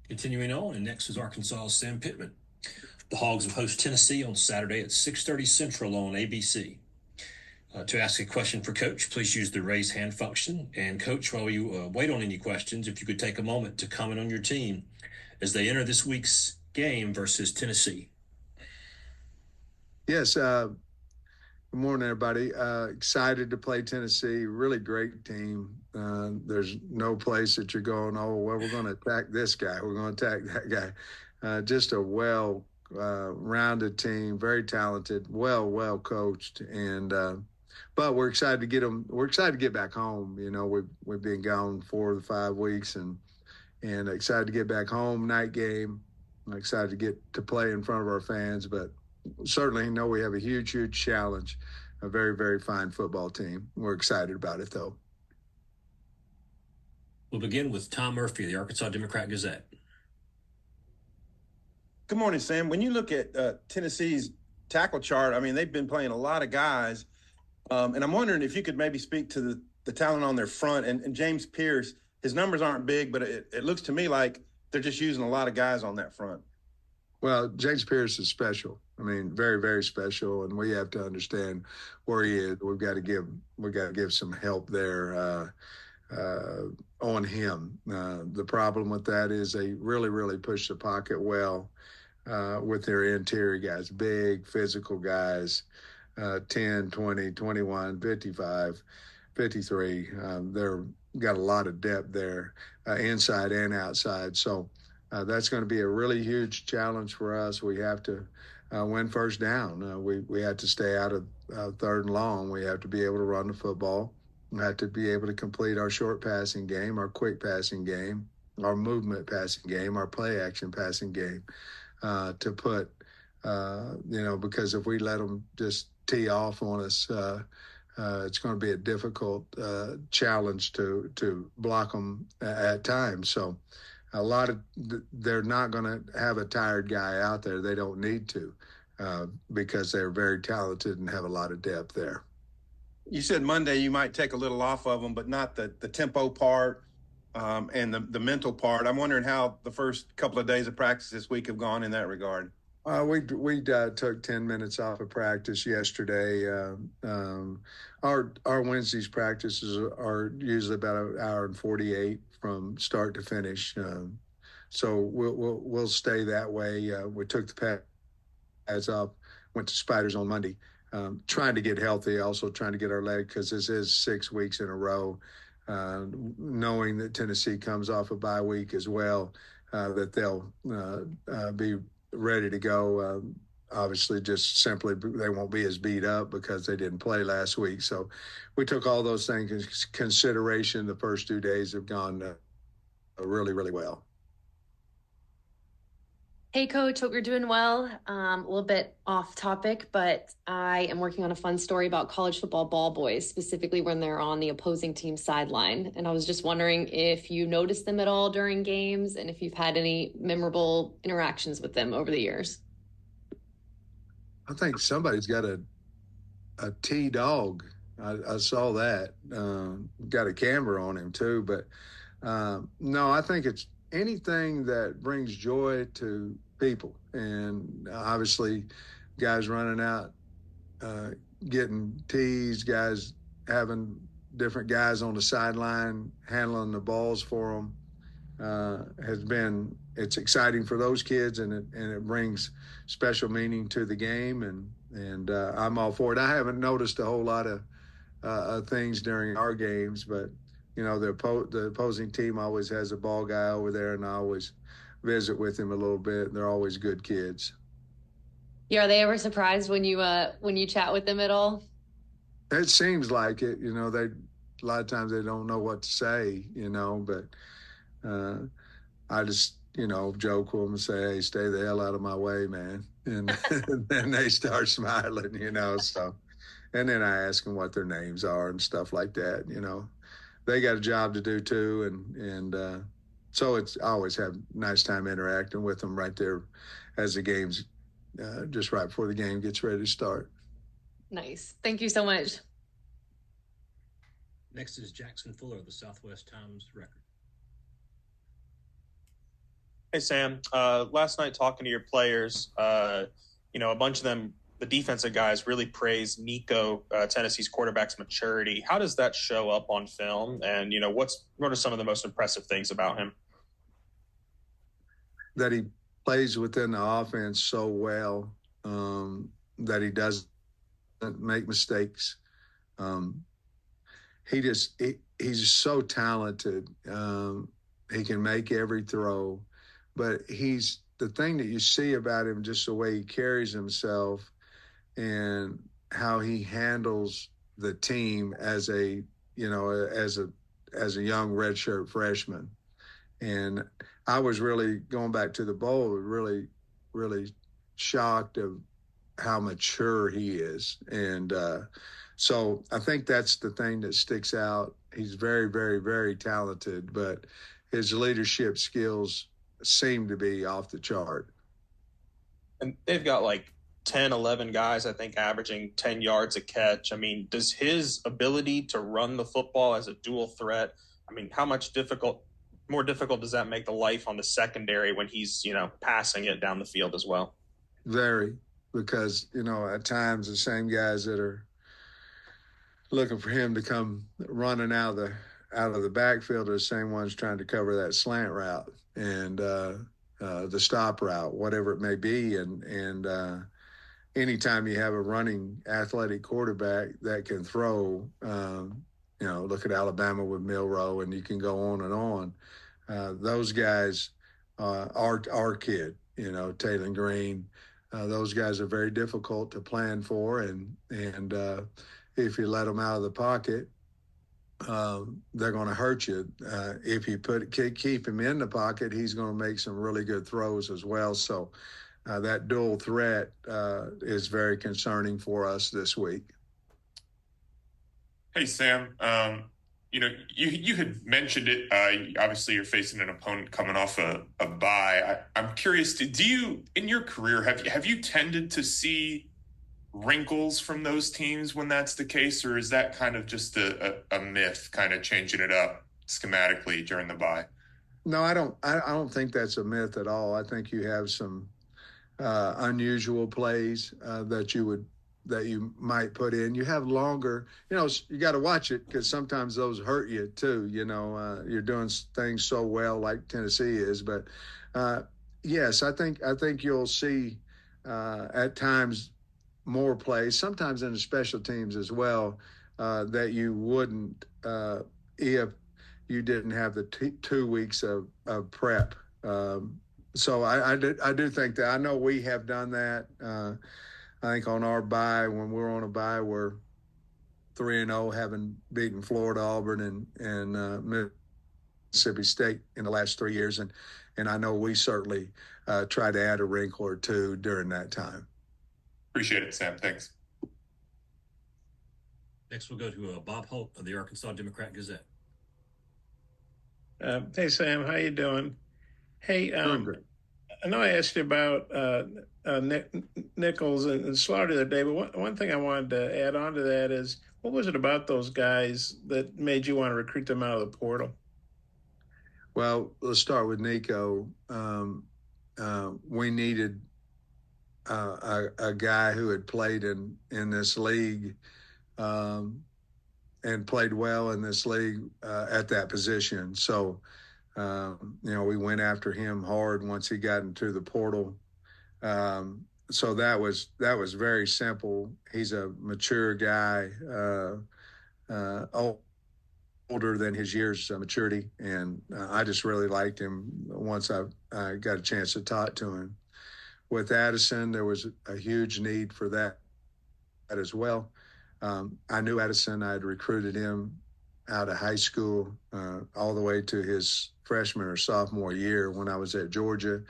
Continuing on, and next is Arkansas's Sam Pittman. The Hogs will host Tennessee on Saturday at 6:30 Central on ABC. To ask a question for Coach, please use the raise hand function. And Coach, while you wait on any questions, if you could take a moment to comment on your team as they enter this week's game versus Tennessee. Yes. Good morning, everybody. Excited to play Tennessee. Really great team. There's no place that you're going, oh, well, we're going to attack this guy. We're going to attack that guy. Just a well-rounded team, very talented, well coached. But we're excited to get them. We're excited to get back home. You know, we've been gone 4 to 5 weeks and excited to get back home. Night game. I'm excited to get to play in front of our fans, but certainly know we have a huge challenge, a very, very fine football team. We're excited about it, though. We'll begin with Tom Murphy, the Arkansas Democrat-Gazette. Good morning, Sam. When you look at Tennessee's tackle chart, I mean, they've been playing a lot of guys, and I'm wondering if you could maybe speak to the talent on their front. And James Pierce, his numbers aren't big, but it looks to me like they're just using a lot of guys on that front. Well, James Pierce is special. I mean, very, very special, and we have to understand where he is. We've got to give some help there on him. The problem with that is they really, really push the pocket well with their interior guys, big, physical guys, 10, 20, 21, 55, 53. They're got a lot of depth there, inside and outside. So that's going to be a really huge challenge for us. We have to win first down. We have to stay out of third and long. We have to be able to run the football. We have to be able to complete our short passing game, our quick passing game, our movement passing game, our play action passing game to put, because if we let them just tee off on us, it's going to be a difficult challenge to block them at times. So they're not going to have a tired guy out there. They don't need to because they're very talented and have a lot of depth there. You said Monday you might take a little off of them, but not the tempo part and the mental part. I'm wondering how the first couple of days of practice this week have gone in that regard. We took 10 minutes off of practice yesterday. Our Wednesdays practices are usually about an hour and 48 from start to finish. So we'll stay that way. We took the pads off, went to Spiders on Monday, trying to get healthy, also trying to get our leg because this is 6 weeks in a row. Knowing that Tennessee comes off a bye week as well, that they'll be ready to go. Obviously, just simply they won't be as beat up because they didn't play last week. So we took all those things into consideration. The first 2 days have gone really, really well. Hey, Coach, hope you're doing well. A little bit off topic, but I am working on a fun story about college football ball boys, specifically when they're on the opposing team sideline. And I was just wondering if you noticed them at all during games and if you've had any memorable interactions with them over the years. I think somebody's got a T-dog. I saw that. Got a camera on him, too. But, no, I think it's anything that brings joy to people. And obviously, guys running out, getting teased, guys having different guys on the sideline handling the balls for them it's exciting for those kids, and it brings special meaning to the game, and I'm all for it. I haven't noticed a whole lot of things during our games, but the opposing team always has a ball guy over there, and I always visit with him a little bit. They're always good kids. Yeah, are they ever surprised when you chat with them at all? It seems like it. A lot of times they don't know what to say, but I just, joke with them and say, hey, stay the hell out of my way, man. And then they start smiling, so. And then I ask them what their names are and stuff like that, They got a job to do, too, and so I always have a nice time interacting with them right there as the game's just right before the game gets ready to start. Nice. Thank you so much. Next is Jackson Fuller of the Southwest Times Record. Hey, Sam. Last night talking to your players, a bunch of them, the defensive guys, really praised Nico, Tennessee's quarterback's maturity. How does that show up on film? And, what are some of the most impressive things about him? That he plays within the offense so well, that he doesn't make mistakes. Um, he's so talented. He can make every throw, but the thing that you see about him, just the way he carries himself and how he handles the team as a young redshirt freshman. And I was really, going back to the bowl, really, really shocked of how mature he is. And so I think that's the thing that sticks out. He's very, very, very talented, but his leadership skills seem to be off the chart. And they've got like 10, 11 guys, I think, averaging 10 yards a catch. I mean, does his ability to run the football as a dual threat, how much more difficult does that make the life on the secondary when he's, passing it down the field as well? Very, because, at times the same guys that are looking for him to come running out of the backfield are the same ones trying to cover that slant route and the stop route, whatever it may be. And anytime you have a running athletic quarterback that can throw, look at Alabama with Milroe, and you can go on and on. Those guys, our kid, Taylor Green, those guys are very difficult to plan for. And if you let them out of the pocket, they're going to hurt you. If you keep him in the pocket, he's going to make some really good throws as well. So that dual threat is very concerning for us this week. Hey, Sam. You had mentioned it. Obviously, you're facing an opponent coming off a bye. I'm curious, do you, in your career, have you tended to see wrinkles from those teams when that's the case, or is that kind of just a myth, kind of changing it up schematically during the bye? No, I don't think that's a myth at all. I think you have some unusual plays that you might put in. You have longer, you got to watch it because sometimes those hurt you too. You're doing things so well like Tennessee is, but yes, I think you'll see at times more plays, sometimes in the special teams as well, that you wouldn't if you didn't have the 2 weeks of prep. So I do think that. I know we have done that. I think on our bye, when we're on a bye, we're 3-0, having beaten Florida, Auburn, and Mississippi State in the last 3 years, and I know we certainly try to add a wrinkle or two during that time. Appreciate it, Sam. Thanks. Next, we'll go to Bob Holt of the Arkansas Democrat-Gazette. Hey, Sam, how you doing? Hey, I know I asked you about Nichols and Slaughter the other day, but one thing I wanted to add on to that is, what was it about those guys that made you want to recruit them out of the portal? Well, let's start with Nico. We needed a guy who had played in this league and played well in this league at that position. So, we went after him hard once he got into the portal. So that was very simple. He's a mature guy, older than his years of maturity, and I just really liked him once I got a chance to talk to him. With Addison, there was a huge need for that as well. I knew Addison. I had recruited him out of high school all the way to his freshman or sophomore year when I was at Georgia.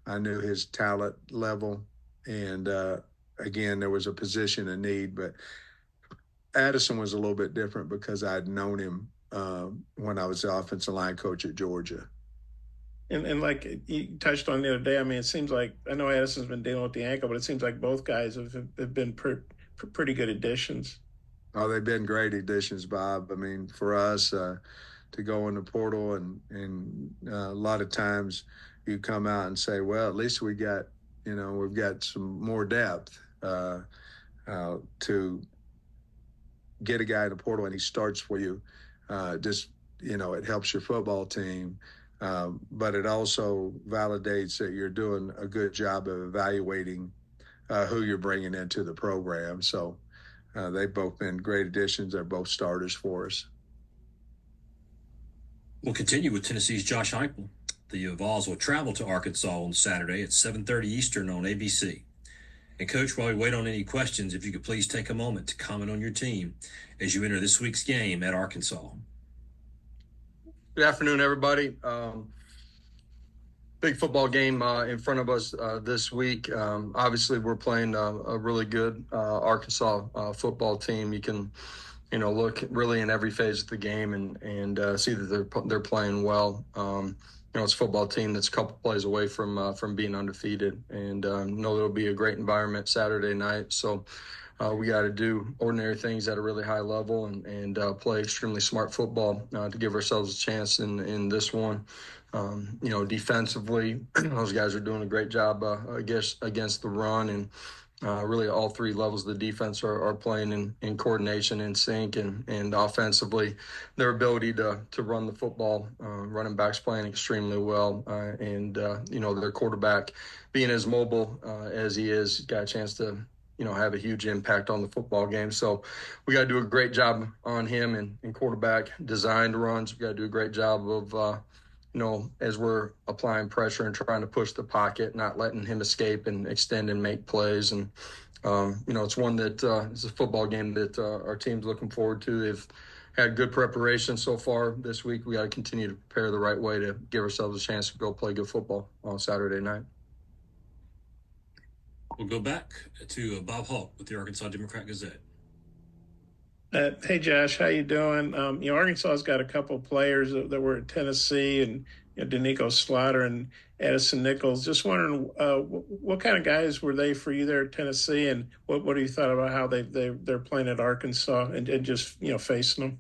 I knew his talent level, and again, there was a position in need. But Addison was a little bit different because I'd known him when I was the offensive line coach at Georgia. And like you touched on the other day, it seems like, I know Addison's been dealing with the ankle, but it seems like both guys have been pretty good additions. Oh, they've been great additions, Bob. For us to go in the portal and a lot of times, you come out and say, well, at least we've got some more depth to get a guy in the portal and he starts for you. It helps your football team. But it also validates that you're doing a good job of evaluating who you're bringing into the program. So they've both been great additions. They're both starters for us. We'll continue with Tennessee's Josh Heupel. The Vols will travel to Arkansas on Saturday at 7:30 Eastern on ABC. And Coach, while we wait on any questions, if you could please take a moment to comment on your team as you enter this week's game at Arkansas. Good afternoon, everybody. Big football game in front of us this week. Obviously, we're playing a really good Arkansas football team. You can, look really in every phase of the game and see that they're playing well. It's a football team that's a couple plays away from being undefeated, and know it'll be a great environment Saturday night. So we got to do ordinary things at a really high level and play extremely smart football to give ourselves a chance in this one. Defensively, those guys are doing a great job against the run, and really all three levels of the defense are playing in coordination, in sync, and offensively, their ability to run the football, running backs playing extremely well, and their quarterback being as mobile as he is, got a chance to have a huge impact on the football game. So we got to do a great job on him and quarterback designed runs. We got to do a great job of as we're applying pressure and trying to push the pocket, not letting him escape and extend and make plays. And, it's one that it's a football game that our team's looking forward to. They've had good preparation so far this week. We got to continue to prepare the right way to give ourselves a chance to go play good football on Saturday night. We'll go back to Bob Hawk with the Arkansas Democrat-Gazette. Hey, Josh, how you doing? Arkansas's got a couple of players that were at Tennessee, and Danico Slaughter and Addison Nichols. Just wondering, what kind of guys were they for you there at Tennessee, and what do you thought about how they're playing at Arkansas and just facing them?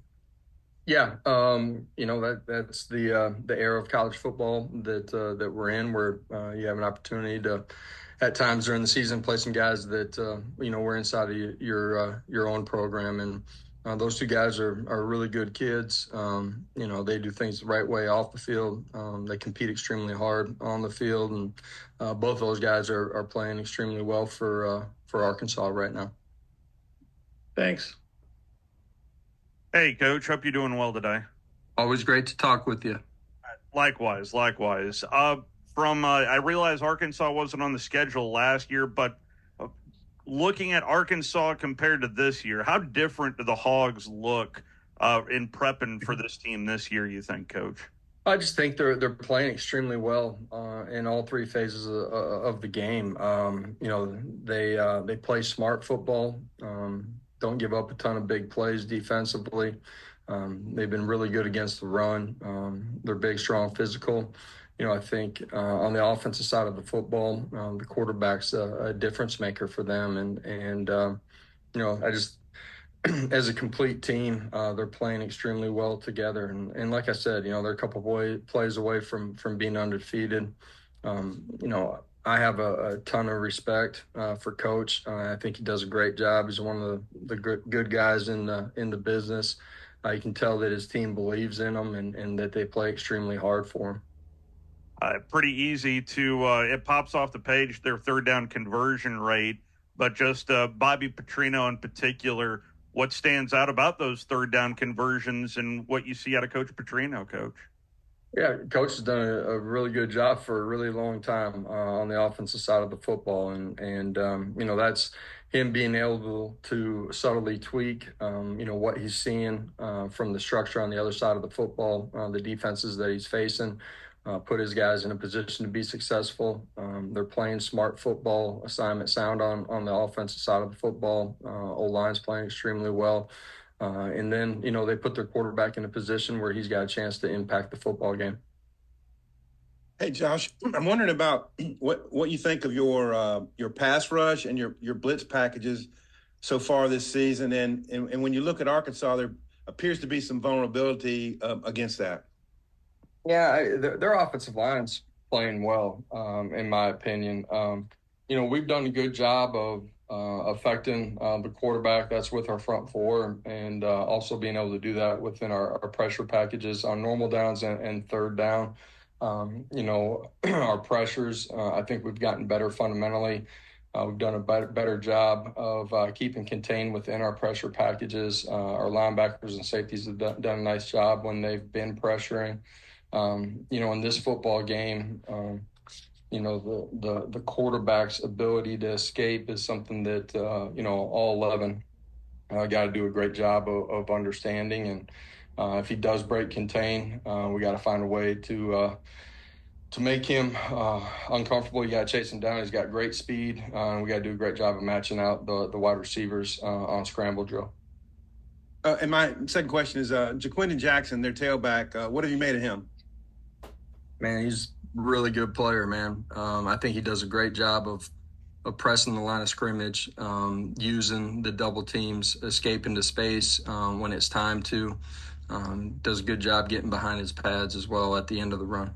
Yeah, that's the era of college football that we're in, where you have an opportunity to, at times during the season, play some guys that were inside of your own program, and those two guys are really good kids. They do things the right way off the field. They compete extremely hard on the field, and both of those guys are playing extremely well for Arkansas right now. Thanks. Hey, Coach. Hope you're doing well today. Always great to talk with you. Likewise. I realize Arkansas wasn't on the schedule last year, but looking at Arkansas compared to this year, how different do the Hogs look in prepping for this team this year, you think, Coach? I just think they're playing extremely well in all three phases of the game. They play smart football, don't give up a ton of big plays defensively. They've been really good against the run. They're big, strong, physical. I think on the offensive side of the football, the quarterback's a difference maker for them. And I just, as a complete team, they're playing extremely well together. And like I said, they're a couple plays away from being undefeated. I have a ton of respect for Coach. I think he does a great job. He's one of the good guys in the business. You can tell that his team believes in him and that they play extremely hard for him. Pretty easy to it pops off the page, their third down conversion rate, but just Bobby Petrino in particular, what stands out about those third down conversions and what you see out of Coach Petrino, Coach? Yeah, Coach has done a really good job for a really long time on the offensive side of the football, and that's him being able to subtly tweak what he's seeing from the structure on the other side of the football, the defenses that he's facing. Put his guys in a position to be successful. They're playing smart football, assignment sound on the offensive side of the football. O-line's playing extremely well. And then, they put their quarterback in a position where he's got a chance to impact the football game. Hey, Josh, I'm wondering about what you think of your pass rush and your blitz packages so far this season. And when you look at Arkansas, there appears to be some vulnerability against that. Yeah, their offensive line's playing well, in my opinion. We've done a good job of affecting the quarterback. That's with our front four, and also being able to do that within our pressure packages on normal downs and third down. Our pressures, I think we've gotten better fundamentally. We've done a better job of keeping contained within our pressure packages. Our linebackers and safeties have done a nice job when they've been pressuring. In this football game, the quarterback's ability to escape is something that, all 11 got to do a great job of understanding. And if he does break contain, we got to find a way to make him uncomfortable. You got to chase him down. He's got great speed. We got to do a great job of matching out the wide receivers on scramble drill. And my second question is Jaquindon Jackson, their tailback. What have you made of him? Man, he's a really good player, man. I think he does a great job of pressing the line of scrimmage, using the double teams, escaping to space when it's time to. Does a good job getting behind his pads as well at the end of the run.